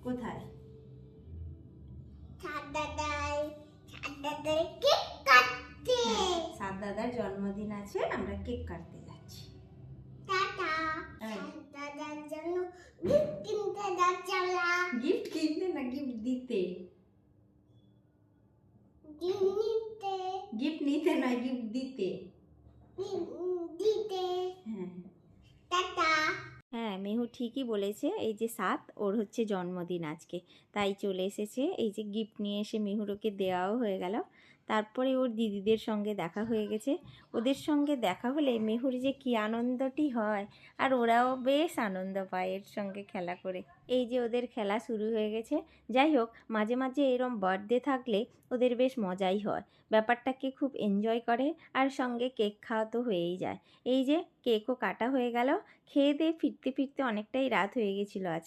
কোথায়? দাদার কেক কাটতে। সাত দাদার জন্মদিন আছে, আমরা কেক কাটতে যাচ্ছি। টাটা। হ্যাঁ। দাদার জন্য গিফট কিনতে যাচ্ছিলা। গিফট কিনতে না, গিফট দিতে। দিতে। গিফট নিতে নয়, গিফট দিতে। দিতে। হ্যাঁ টাটা। হ্যাঁ, মেহু ঠিকই বলেছে। এই যে সাত, ওর হচ্ছে জন্মদিন আজকে, তাই চলে এসেছে। এই যে গিফট নিয়ে এসে মেহুর ওকে দেওয়াও হয়ে গেল। তারপরে ওর দিদিদের সঙ্গে দেখা হয়ে গেছে। ওদের সঙ্গে দেখা হলে মেহুর যে কী আনন্দটি হয়, আর ওরাও বেশ আনন্দ পায় এর সঙ্গে খেলা করে। এই যে ওদের খেলা শুরু হয়ে গেছে। যাই হোক, মাঝে মাঝে এরম বার্থডে থাকলে ওদের বেশ মজাই হয়, ব্যাপারটাকে খুব এনজয় করে, আর সঙ্গে কেক খাওয়া তো হয়েই যায়। এই যে কেকও কাটা হয়ে গেল। খেয়ে দিয়ে ফিরতে ফিরতে অনেকটাই রাত হয়ে গেছিলো আজ।